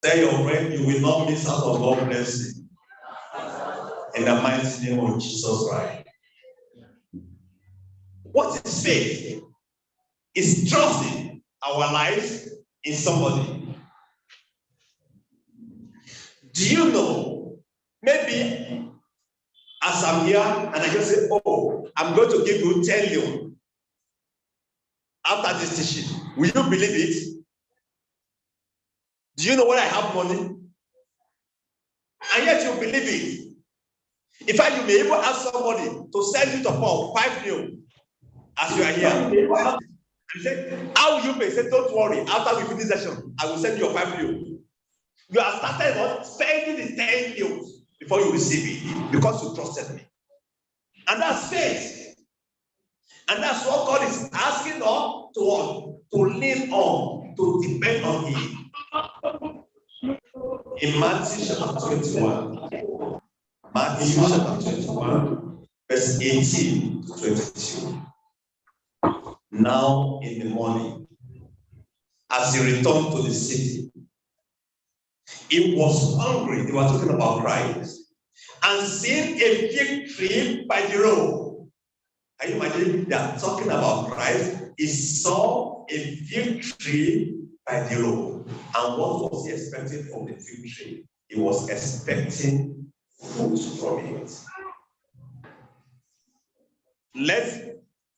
Tell your friend you will not miss out on God's blessing. In the mighty name of Jesus Christ. What is faith? It's trusting our lives in somebody. Do you know? Maybe as I'm here and I just say, oh, I'm going to give you 10 million after this teaching. Will you believe it? Do you know when I have money? And yet you believe it. In fact, you may even ask somebody to send you to Paul 5 million as you are here. And say, how will you pay? Say, don't worry. After we finish session, I will send you your 5 million. You have started on spending the 10 million before you receive it because you trusted me. And that's faith. And that's what God is asking us to lean on, to depend on Him. In Matthew chapter 21, Matthew chapter 21, verse 18 to 22. Now in the morning, as he returned to the city, he was hungry. They were talking about Christ. And seeing a fig tree by the road. Can you imagine? They are talking about Christ. He saw a fig tree by the road. And what was he expecting from the fig tree? He was expecting fruit from it.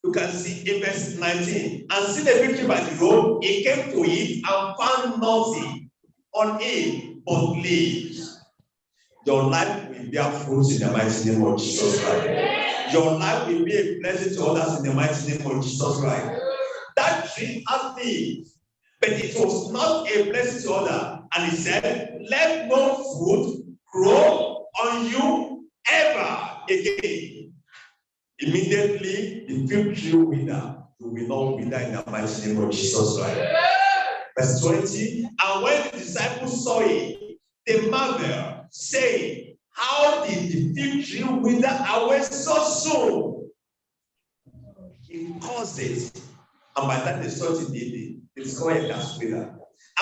You can see in verse 19. And seeing a fig tree by the road, he came to it and found nothing on it but leaves. Your life will bear fruits in the mighty name of Jesus Christ. Your life will be a blessing to others in the mighty name of Jesus Christ. That tree has leaves, but it was not a blessing to others. And he said, let no fruit grow on you ever again. Immediately, the fig tree withered. You will not wither in the mighty name of Jesus Christ. Verse 20, and when the disciples saw it, they marveled, saying, how did the fig tree wither away so soon? It caused it. And by that they saw it indeed, they discovered it has withered.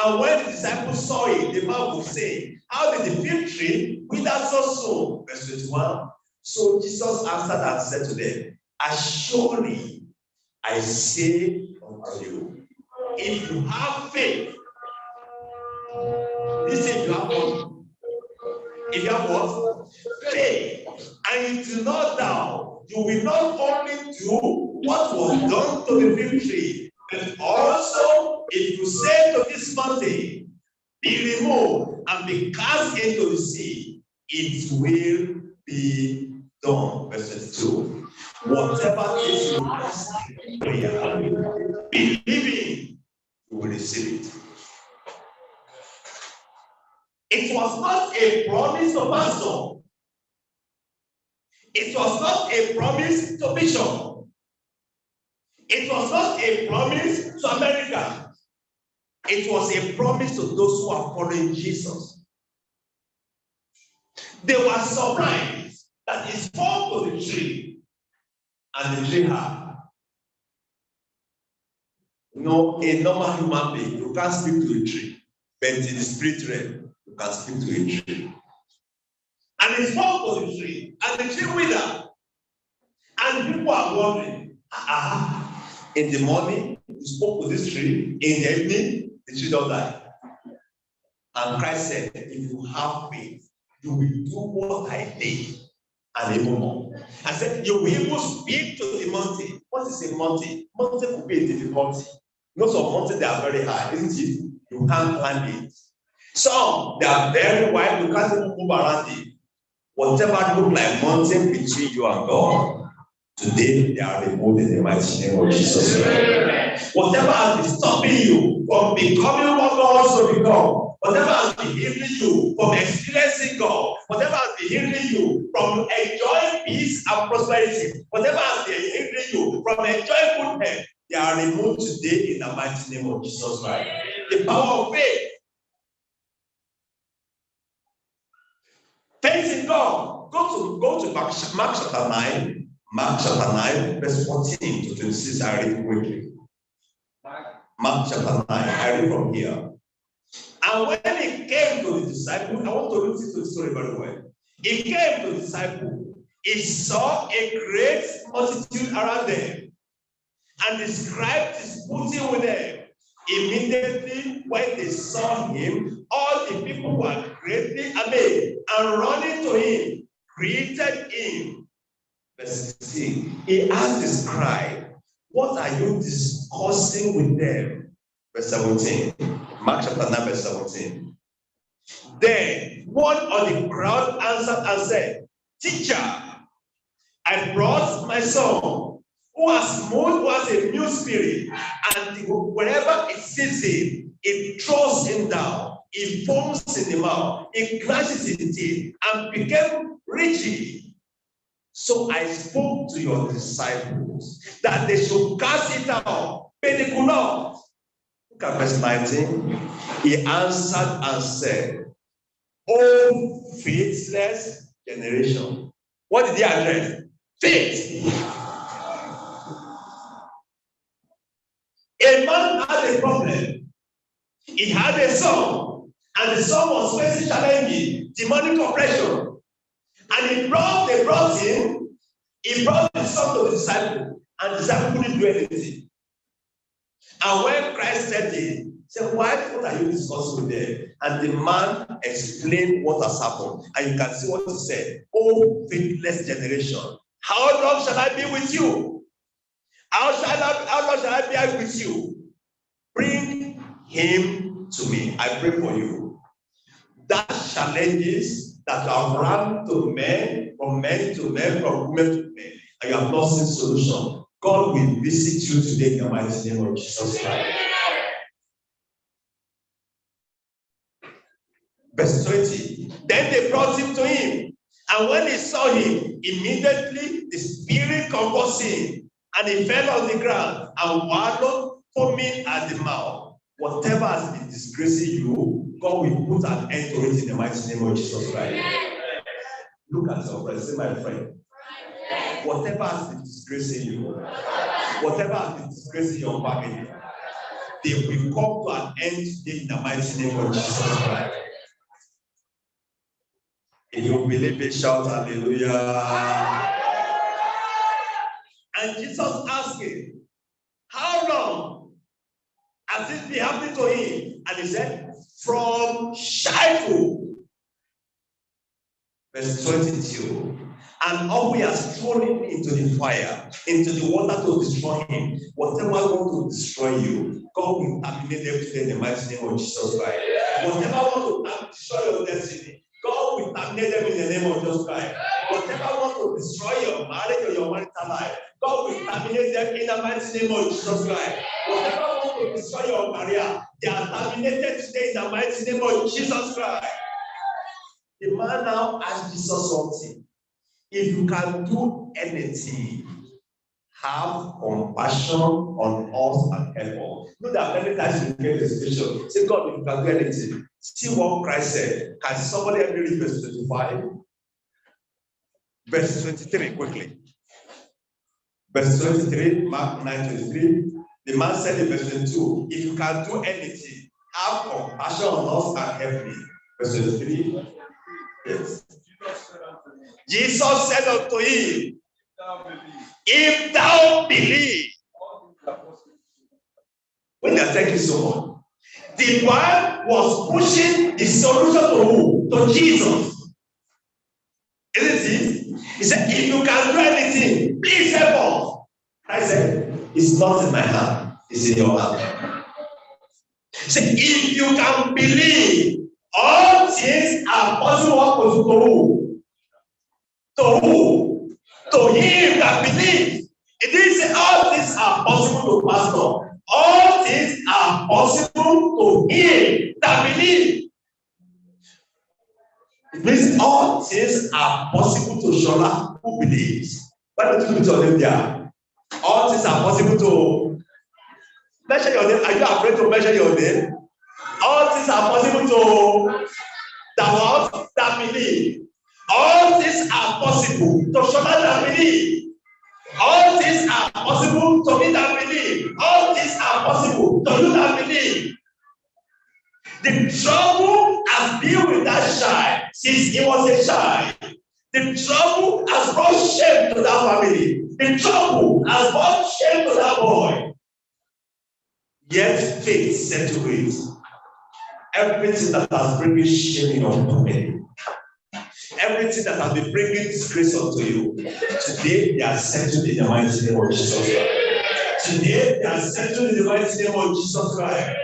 And when the disciples saw it, they marveled, saying, how did the fig tree wither so soon? Verse 21. So Jesus answered and said to them, assuredly, I say unto you, if you have faith, listen, you have what? If you have what? Faith, and you do not doubt, you will not only do what was done to the fig tree, but also if you say to this mountain, be removed and be cast into the sea, it will be done. Verse 2. Whatever is you ask in prayer, believing, you will receive it. It was not a promise to pastor. It was not a promise to bishop. It was not a promise to America. It was a promise to those who are following Jesus. They were surprised that he spoke to the tree, and the tree had. You know, a normal human being, you can't speak to a tree, but in the spirit realm, you can speak to a tree. And he spoke to the tree, and the tree withered. And people are wondering, in the morning, you spoke to this tree, in the evening, the tree don't die. And Christ said, if you have faith, you will do what I did, and even more. I said, you will even speak to the mountain. What is a mountain? Mountain could be a difficulty. Most of mountains, they are very high, isn't it? You can't climb it. Some, they are very wide, you can't even move around it. Whatever look like mountain between you and God, today they are removed in the mighty name of Jesus. Whatever has been stopping you from becoming what God wants to become, whatever has been hindering you from experiencing God, whatever has been hindering you from enjoying peace and prosperity, whatever has been hindering you from enjoying good health, they are removed today in the mighty name of Jesus Christ. The power of faith. Faith in God. Go to Mark chapter 9. Mark chapter 9, verse 14 to 26. I read quickly. Mark chapter 9. I read from here. And when he came to disciples. I want to listen to the story very well. He came to the disciples. He saw a great multitude around them, and the scribe disputing with them. Immediately, when they saw him, all the people were greatly amazed and running to him, greeted him. Verse 16. He asked the scribe, "What are you discussing with them?" Verse 17. Mark chapter 9, verse 17. Then one of the crowd answered and said, "Teacher, I brought my son who has a new spirit, and wherever it sees him, it throws him down. It foams in the mouth, it clashes in the teeth, and became rigid. So I spoke to your disciples that they should cast it out, but they could not." Look at verse 19. He answered and said, "Oh, faithless generation." What did he address? Faith. A man had a problem. He had a son, and the son was facing challenges, demonic oppression. And they brought him, he brought the son to the disciple, and the disciple couldn't do anything. And when Christ said it, he said, what are you discussing with them? And the man explained what has happened. And you can see what he said. "Oh, faithless generation, how long shall I be with you? How long shall I be with you? Bring him to me." I pray for you. That challenges that have run to men, from men to men, from women to men, and you have not seen solution, God will visit you today in the mighty name of Jesus Christ. Verse 20. Then they brought him to him, and when he saw him, immediately the spirit convulsed him, and he fell on the ground and wallowed, foaming at the mouth. Whatever has been disgracing you, God will put an end to it in the mighty name of Jesus Christ. Look at your friend, say, "My friend, whatever has been disgracing you, whatever has been disgracing your family, they will come to an end today in the mighty name of Jesus Christ." If you believe it, shout hallelujah. And Jesus asked him, "How long has this been happening to him?" And he said, "From childhood." Verse 22. And always has thrown him into the fire, into the water to destroy him. Whatever want to destroy you, God will terminate them today in the mighty name of Jesus Christ. Whatever want to destroy your destiny, God will terminate them in the name of Jesus Christ. Whatever want to destroy your marriage or your marital life, God will terminate them in the mighty name of Jesus Christ. Whatever want to destroy your career, they are terminated today in the mighty name of Jesus Christ. The man now asked Jesus something. If you can do anything, have compassion on us and help us. Know that many times you get the situation. Say, "God, if you can do anything." See what Christ said. Can somebody help me read verse 25? Verse 23, quickly. Verse 23, Mark 9:23. The man said in verse 22, "If you can do anything, have compassion on us and help me." Verse 23. Yes. Jesus said unto him, "If thou believe." When they are taking so much, the man was pushing the solution to who? To Jesus. Isn't it? He said, "If you can do anything, please help us." I said, "It's not in my hand, it's in your hand." He said, "If you can believe, all things are possible to who? To who? To him that believes." It didn't say all things are possible to pastor. All things are possible to him that believes. It means all things are possible to Sola who believes. Why don't you put your name there? All things are possible to mention your name. Are you afraid to mention your name? All things are possible to the one that believe. All things are possible to Sola that believe. All things are possible to me that believe. All things are possible to you that believe. The trouble has been with that child since he was a child. The trouble has brought shame to that family. The trouble has brought shame to that boy. Yet faith said to it, everything that has bringing shame in your family, everything that has been bringing disgrace unto you, today they are settled in the mighty name of Jesus Christ. Today they are settled in the mighty name of Jesus Christ.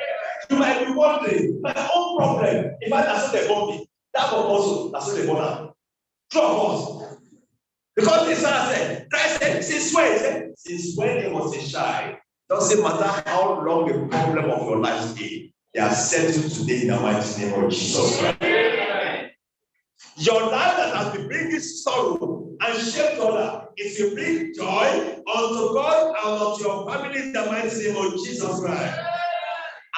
You might be wondering, my own problem, if I that's not the body, that one also, that's not the body. True of us. Because this man said, Christ said, since when? He said, since when he was a child. Doesn't matter how long the problem of your life is, they are settled today in the mighty name of Jesus Christ. Your life that has been bringing sorrow and shame to others, it will bring joy unto God and unto your family in the mighty name of Jesus Christ.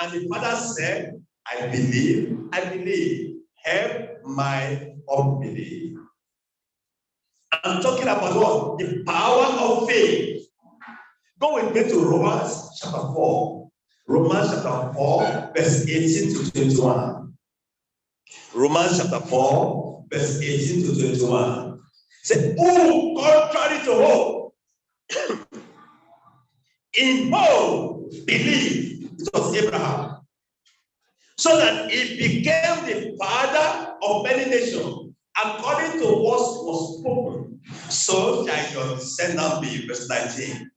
And the father said, I believe, help my unbelief. I'm talking about what? The power of faith. Go with me to Romans chapter 4. Romans chapter 4, verse 18 to 21. Romans chapter 4, verse 18 to 21. Say, who contrary to hope, in hope believe, it was Abraham, so that he became the father of many nations, according to what was spoken. So shall your descendant be, verse 19.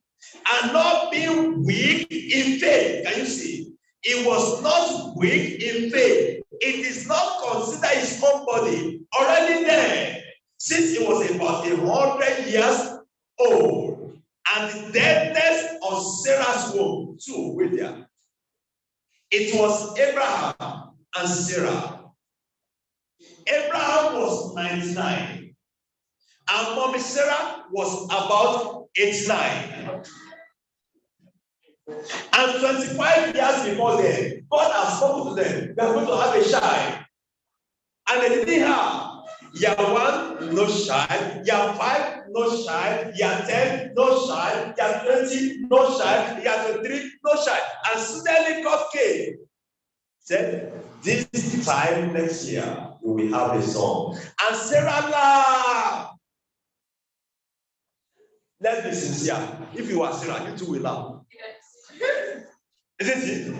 And not being weak in faith. Can you see? He was not weak in faith. It is not considered his own body already there, since he was about 100 years old. And the deadness of Sarah's womb too were there. It was Abraham and Sarah. Abraham was 99, and mommy Sarah was about 89. And 25 years before then, God has spoken to them, they are going to have a child. And they didn't have. Year 1, no child. Year 5, no child. Year 10, no child. Year 20, no child. Year 23, no child. And suddenly God came. Said, this time next year, we will have a son. And Sarah laughed. Let's be sincere. If you are Sarah, you too will laugh. Isn't it?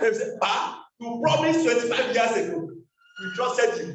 They say, Pa, you promised 25 years ago. We trusted you.